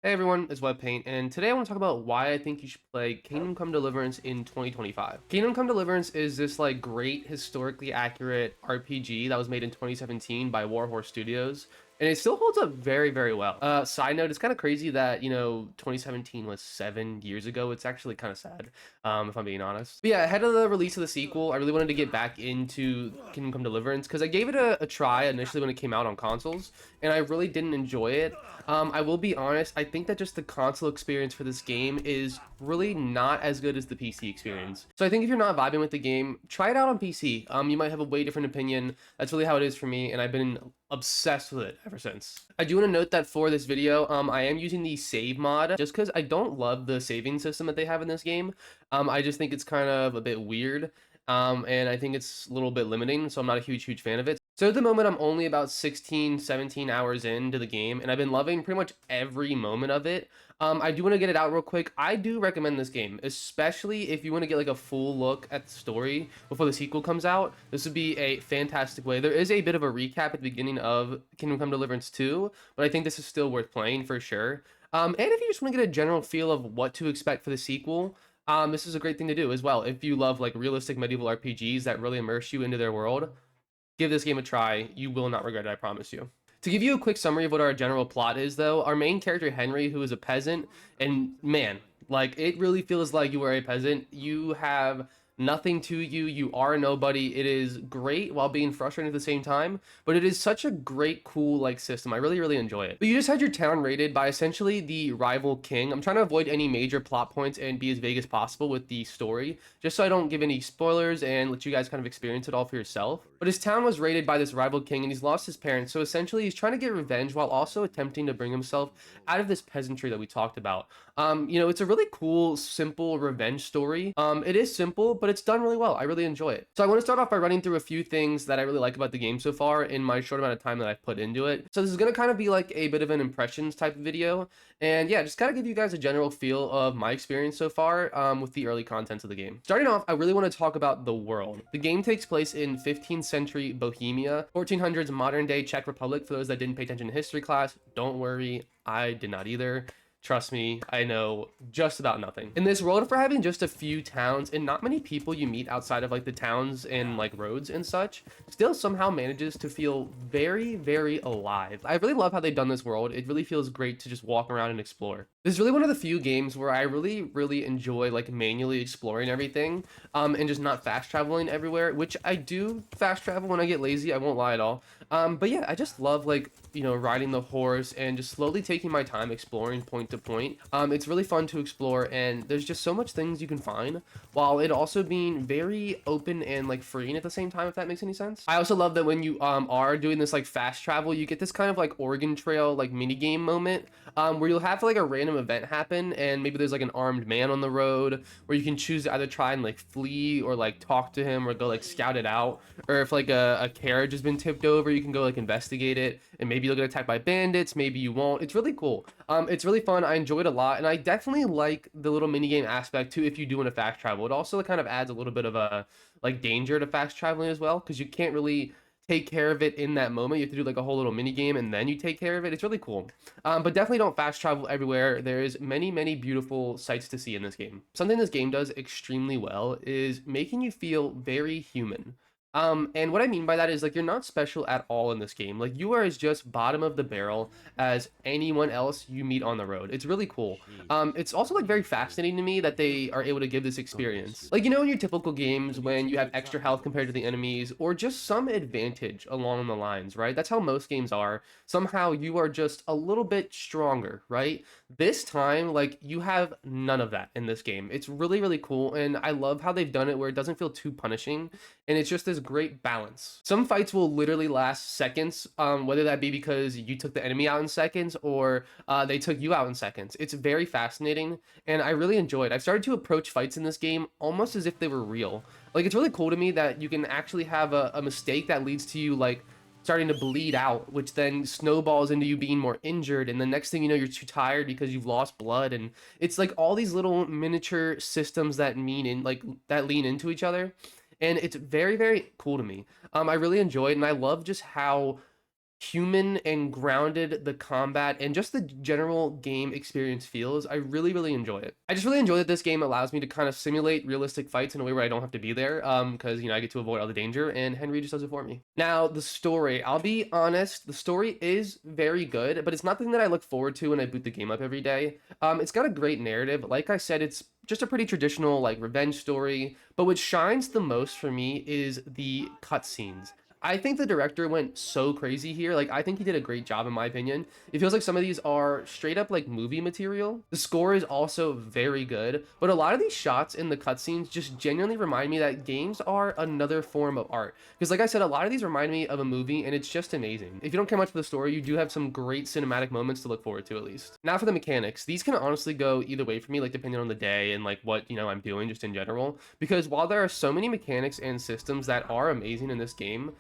Hey everyone, it's Webpaint, and today I want to talk about why I think you should play Kingdom Come Deliverance in 2025. Kingdom Come Deliverance is this like great historically accurate RPG that was made in 2017 by Warhorse Studios, and it still holds up very, very well. Side note, it's kind of crazy that 2017 was 7 years ago. It's actually kind of sad, if I'm being honest. But yeah, ahead of the release of the sequel, I really wanted to get back into Kingdom Come Deliverance because I gave it a try initially when it came out on consoles, and I really didn't enjoy it. I will be honest, I think that just the console experience for this game is really not as good as the PC experience. So I think if you're not vibing with the game, try it out on PC. You might have a way different opinion. That's really how it is for me, and I've been obsessed with it ever since. I do want to note that for this video, I am using the save mod just because I don't love the saving system that they have in this game. I just think it's kind of a bit weird. And I think it's a little bit limiting, so I'm not a huge fan of it. So at the moment, I'm only about 16, 17 hours into the game, and I've been loving pretty much every moment of it. I do want to get it out real quick. I do recommend this game, especially if you want to get like a full look at the story before the sequel comes out. This would be a fantastic way. There is a bit of a recap at the beginning of Kingdom Come Deliverance 2, but I think this is still worth playing for sure. And if you just want to get a general feel of what to expect for the sequel, this is a great thing to do as well. If you love like realistic medieval RPGs that really immerse you into their world, give this game a try. You will not regret it, I promise you. To give you a quick summary of what our general plot is, though, our main character, Henry, who is a peasant, and man, like, it really feels like you are a peasant. You have nothing to you. You are nobody. It is great while being frustrating at the same time, but it is such a great, cool, like, system. I really enjoy it. But you just had your town raided by essentially the rival king. I'm trying to avoid any major plot points and be as vague as possible with the story, just so I don't give any spoilers and let you guys kind of experience it all for yourself. But his town was raided by this rival king and he's lost his parents, so essentially he's trying to get revenge while also attempting to bring himself out of this peasantry that we talked about. It's a really cool, simple revenge story. It is simple, but it's done really well. I really enjoy it. So I want to start off by running through a few things that I really like about the game so far in my short amount of time that I've put into it. So this is going to kind of be like a bit of an impressions type of video. And yeah, just kind of give you guys a general feel of my experience so far with the early contents of the game. Starting off, I really want to talk about the world. The game takes place in 15th century Bohemia, 1400s modern day Czech Republic. For those that didn't pay attention to history class, don't worry, I did not either. Trust me, I know just about nothing. In this world, for having just a few towns and not many people you meet outside of like the towns and like roads and such, still somehow manages to feel very alive. I really love how they've done this world. It really feels great to just walk around and explore. This is really one of the few games where I really enjoy like manually exploring everything and just not fast traveling everywhere, which I do fast travel when I get lazy, I won't lie at all. But yeah, I just love like, riding the horse and just slowly taking my time exploring point to point. It's really fun to explore, and there's just so much things you can find while it also being very open and like freeing at the same time, if that makes any sense. I also love that when you are doing this like fast travel, you get this kind of like Oregon Trail like mini game moment where you'll have like a random event happen, and maybe there's like an armed man on the road where you can choose to either try and like flee or like talk to him or go like scout it out, or if like a carriage has been tipped over, you can go like investigate it, and maybe you'll get attacked by bandits, maybe you won't. It's really cool. It's really fun. I enjoyed it a lot, and I definitely like the little mini game aspect too if you do want to fast travel. It also kind of adds a little bit of a like danger to fast traveling as well, because you can't really take care of it in that moment. You have to do like a whole little mini game and then you take care of it. It's really cool. But definitely don't fast travel everywhere. There is many beautiful sights to see in this game. Something this game does extremely well is making you feel very human. And what I mean by that is like you're not special at all in this game. Like you are as just bottom of the barrel as anyone else you meet on the road. It's really cool. It's also like very fascinating to me that they are able to give this experience. Like, in your typical games when you have extra health compared to the enemies or just some advantage along the lines, right? That's how most games are. Somehow you are just a little bit stronger, right? This time, like you have none of that in this game. It's really cool. And I love how they've done it where it doesn't feel too punishing. And it's just this great balance. Some fights will literally last seconds, whether that be because you took the enemy out in seconds or they took you out in seconds. It's very fascinating, and I really enjoy it. I've started to approach fights in this game almost as if they were real. Like, it's really cool to me that you can actually have a mistake that leads to you, like, starting to bleed out, which then snowballs into you being more injured, and the next thing you know, you're too tired because you've lost blood. And it's like all these little miniature systems that that lean into each other, and it's very cool to me. I really enjoy it, and I love just how human and grounded the combat and just the general game experience feels, I really, really enjoy it. I just really enjoy that this game allows me to kind of simulate realistic fights in a way where I don't have to be there, because, I get to avoid all the danger, and Henry just does it for me. Now, the story, I'll be honest, the story is very good, but it's nothing that I look forward to when I boot the game up every day. It's got a great narrative. Like I said, it's just a pretty traditional, like, revenge story, but what shines the most for me is the cutscenes. I think the director went so crazy here. Like, I think he did a great job, in my opinion. It feels like some of these are straight up like movie material. The score is also very good, but a lot of these shots in the cutscenes just genuinely remind me that games are another form of art. Because, like I said, a lot of these remind me of a movie, and it's just amazing. If you don't care much for the story, you do have some great cinematic moments to look forward to, at least. Now, for the mechanics, these can honestly go either way for me, like depending on the day and like what I'm doing just in general. Because while there are so many mechanics and systems that are amazing in this game,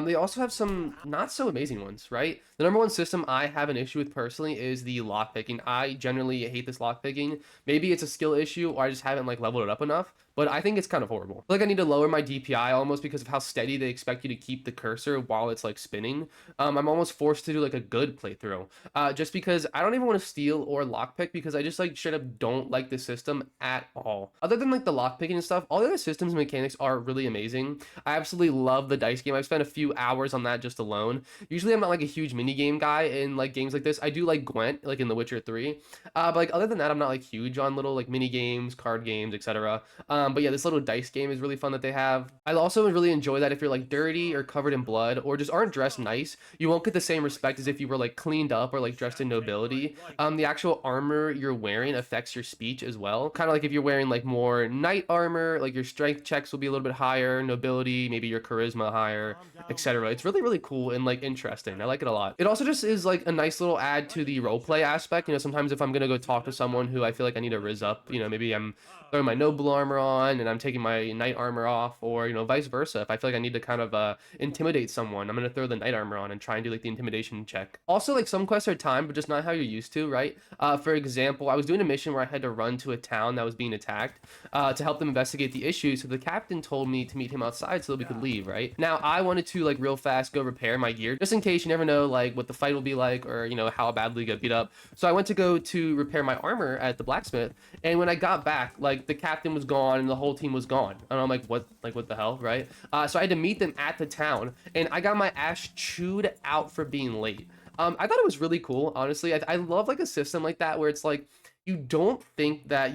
they also have some not so amazing ones, right? The number one system I have an issue with personally is the lockpicking. I generally hate this lockpicking. Maybe it's a skill issue or I just haven't like leveled it up enough, but I think it's kind of horrible. I feel like I need to lower my DPI almost because of how steady they expect you to keep the cursor while it's like spinning. I'm almost forced to do like a good playthrough, just because I don't even want to steal or lockpick because I just like straight up don't like the system at all. Other than like the lockpicking and stuff, all the other systems and mechanics are really amazing. I absolutely love the dice game. I've spent a few hours on that just alone. Usually I'm not like a huge mini game guy in like games like this. I do like Gwent, like in The Witcher 3. But like other than that, I'm not like huge on little like mini games, card games, etc. But yeah, this little dice game is really fun that they have. I also really enjoy that if you're like dirty or covered in blood or just aren't dressed nice, you won't get the same respect as if you were like cleaned up or like dressed in nobility. The actual armor you're wearing affects your speech as well. Kind of like if you're wearing like more knight armor, like your strength checks will be a little bit higher, nobility, maybe your charisma higher, etc. It's really, really cool and like interesting. I like it a lot. It also just is like a nice little add to the roleplay aspect. Sometimes if I'm gonna go talk to someone who I feel like I need to rizz up, maybe I'm throwing my noble armor on and I'm taking my knight armor off, or vice versa. If I feel like I need to kind of intimidate someone, I'm gonna throw the knight armor on and try and do like the intimidation check. Also, like some quests are timed, but just not how you're used to, right? For example, I was doing a mission where I had to run to a town that was being attacked to help them investigate the issue. So the captain told me to meet him outside so that we could leave, right? Now I wanted to like real fast go repair my gear just in case. You never know like what the fight will be like, or how badly you get beat up. So I went to go to repair my armor at the blacksmith, and when I got back, like the captain was gone and the whole team was gone, and I'm like, what the hell, right? So I had to meet them at the town, and I got my ass chewed out for being late. I thought it was really cool, honestly. I love like a system like that where it's like you don't think that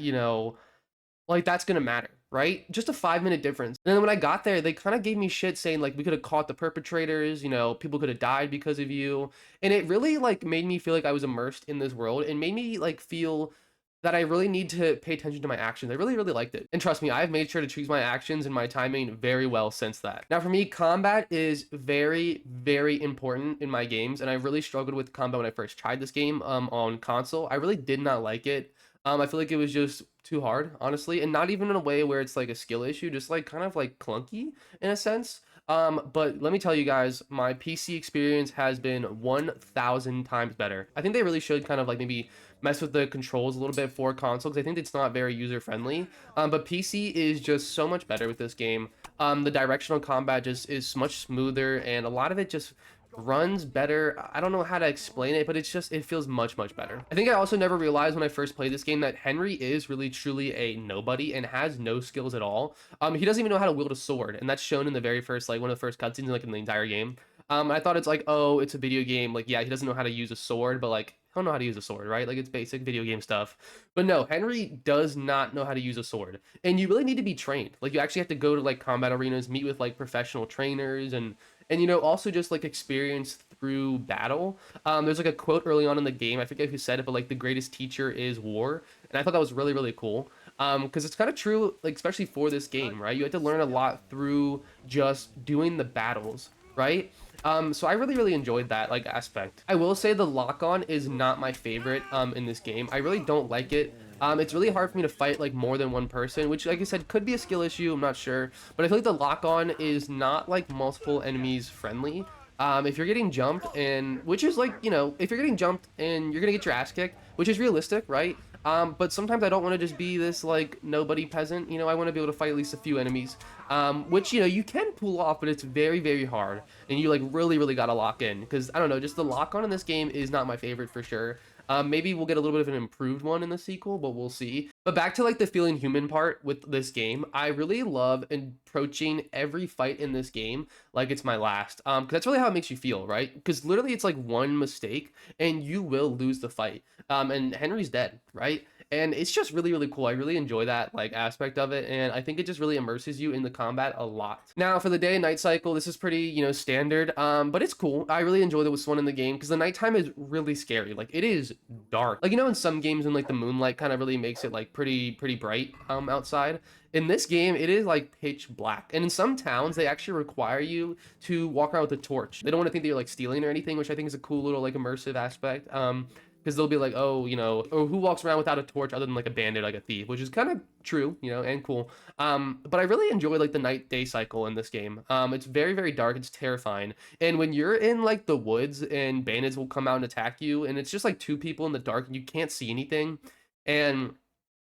like that's gonna matter, right? Just a 5 minute difference. And then when I got there, they kind of gave me shit saying like we could have caught the perpetrators, people could have died because of you. And it really like made me feel like I was immersed in this world and made me like feel that I really need to pay attention to my actions. I really, really liked it. And trust me, I've made sure to choose my actions and my timing very well since that. Now, for me, combat is very, very important in my games, and I really struggled with combat when I first tried this game on console. I really did not like it. I feel like it was just too hard, honestly, and not even in a way where it's like a skill issue, just like kind of like clunky in a sense. But let me tell you guys, my PC experience has been 1,000 times better. I think they really should kind of like maybe mess with the controls a little bit for console, because I think it's not very user friendly. But PC is just so much better with this game. The directional combat just is much smoother, and a lot of it just runs better. I don't know how to explain it, but it feels much, much better. I think I also never realized when I first played this game that Henry is really truly a nobody and has no skills at all. He doesn't even know how to wield a sword, and that's shown in the very first, like one of the first cutscenes like in the entire game. I thought it's like, oh, it's a video game, like yeah, he doesn't know how to use a sword, but like I don't know how to use a sword, right? Like it's basic video game stuff. But no, Henry does not know how to use a sword, and you really need to be trained. Like you actually have to go to like combat arenas, meet with like professional trainers, and also just like experience through battle. There's like a quote early on in the game, I forget who said it, but like the greatest teacher is war, and I thought that was really, really cool. Because it's kind of true, like especially for this game, right? You have to learn a lot through just doing the battles, right? So I really, really enjoyed that like aspect. I will say the lock-on is not my favorite in this game. I really don't like it. It's really hard for me to fight like more than one person, which like I said could be a skill issue, I'm not sure, but I feel like the lock-on is not like multiple enemies friendly. If you're getting jumped, and which is like, if you're getting jumped and you're gonna get your ass kicked, which is realistic, right? But sometimes I don't want to just be this like nobody peasant. I want to be able to fight at least a few enemies, which you can pull off, but it's very, very hard, and you like really, really gotta lock in because I don't know, just the lock on in this game is not my favorite for sure. Maybe we'll get a little bit of an improved one in the sequel, but we'll see. But back to like the feeling human part with this game, I really love approaching every fight in this game like it's my last. Because that's really how it makes you feel, right? Because literally it's like one mistake and you will lose the fight. And Henry's dead, right? And it's just really, really cool. I really enjoy that like aspect of it, and I think it just really immerses you in the combat a lot. Now for the day and night cycle, this is pretty standard, but it's cool. I really enjoy this one in the game because the nighttime is really scary. Like it is dark. Like in some games when like the moonlight kind of really makes it like pretty bright outside. In this game, it is like pitch black, and in some towns they actually require you to walk around with a torch. They don't want to think that you're like stealing or anything, which I think is a cool little like immersive aspect. Because they'll be like, oh, or who walks around without a torch other than like a bandit, like a thief, which is kind of true, and cool. But I really enjoy like the night day cycle in this game. It's very, very dark. It's terrifying. And when you're in like the woods and bandits will come out and attack you, and it's just like two people in the dark and you can't see anything, and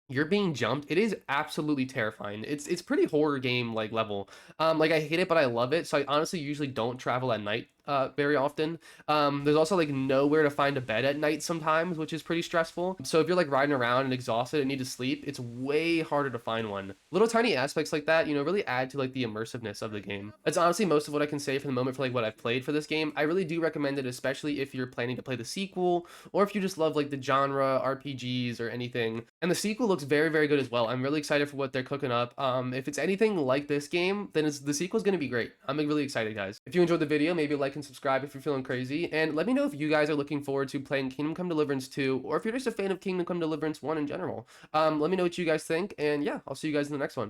you're being jumped, it is absolutely terrifying. It's pretty horror game like level. Like I hate it but I love it, so I honestly usually don't travel at night very often. There's also like nowhere to find a bed at night sometimes, which is pretty stressful. So if you're like riding around and exhausted and need to sleep, it's way harder to find one. Little tiny aspects like that, really add to like the immersiveness of the game. That's honestly most of what I can say for the moment for like what I've played for this game. I really do recommend it, especially if you're planning to play the sequel or if you just love like the genre RPGs or anything. And the sequel looks very, very good as well. I'm really excited for what they're cooking up. If it's anything like this game, then the sequel's going to be great. I'm like, really excited, guys. If you enjoyed the video, maybe like and subscribe if you're feeling crazy, and let me know if you guys are looking forward to playing Kingdom Come Deliverance 2, or if you're just a fan of Kingdom Come Deliverance 1 in general. Let me know what you guys think, and yeah, I'll see you guys in the next one.